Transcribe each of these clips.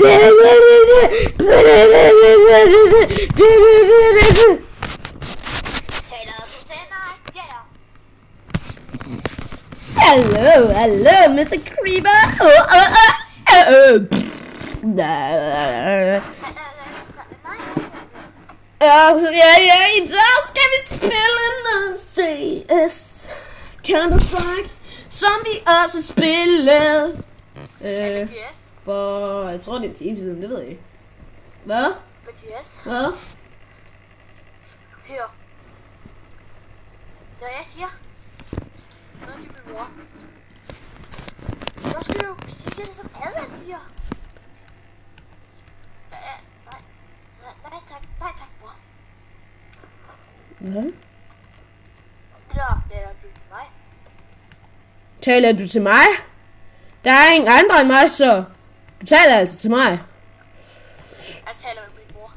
Hello, Mr. Creeper. Ja, i dag skal vi spille noget CS. Counter-Strike, som vi også spillede. For, jeg tror det er en time siden, det ved jeg ikke. Hvad? Mathias? Hvad? Hør. Når jeg siger noget til min mor, så skal du sige det, som alle siger. Nej tak, mor. Hvad? Det der du til mig. Taler du til mig? Der er ingen andre end mig, så du taler altså til mig. Jeg taler med min mor.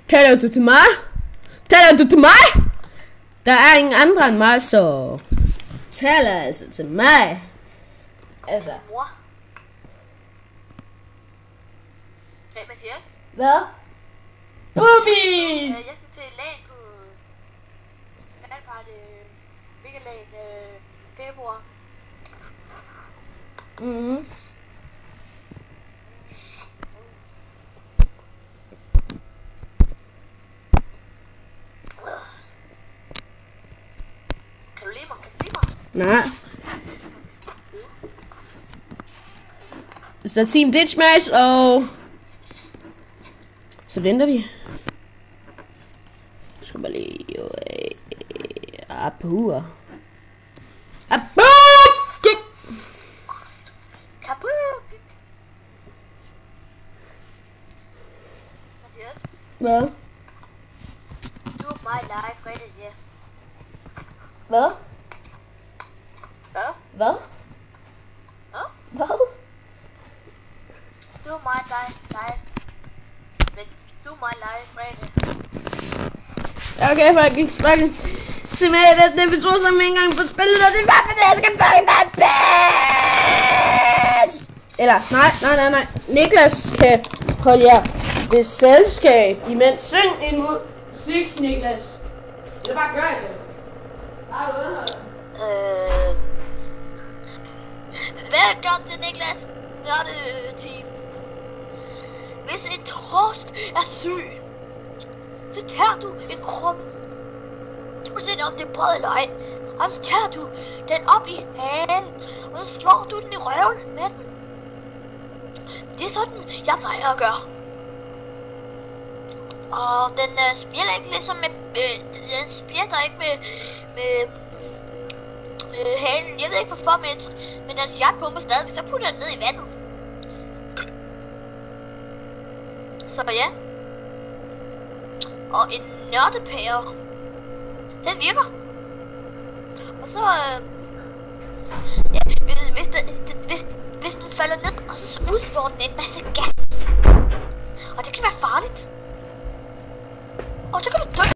Taler du til mig? Taler du til mig? Der er ingen andre end mig, så taler altså til mig. Altså. Til mor. Hey Mathias. Hvad? Boobies! Jeg skal til LAN på Weekend februar. Mhm. Kan du lide mig? Nej. Så Team Ditchmatch, og så venter vi. Skal bare lige Apua. Mathias, Hvad? du er mig live fredag, ja. Hvad? Hvad? Hvad? Hvad? Hvad? Du er mig dig. Men du er mig live fredag. Okay, fucking se med i den episode, som ikke engang får spillet, og det er bare fordi, jeg skal fucking være bedst! Eller, nej. Niklas kan holde jer ved selskab, imens syng en musik, Niklas. Det er bare gør det. Bare du underholder. Velkommen til Niklas team. Hvis en torsk er syg, så tager du en krumme. Uanset om det er brød eller ej. Og så tager du den op i halen, og så slår du den i røven med den. Det er sådan, jeg plejer at gøre. Og den spjælder ikke ligesom med... den spjælder ikke med halen. Jeg ved ikke hvorfor, men den hjertepumper stadig, så putter den ned i vandet. Så ja. Og en nørdepære, den virker. Og så ja, hvis den falder ned, og så udslår den en masse gas. Og det kan være farligt. Og så kan du dø.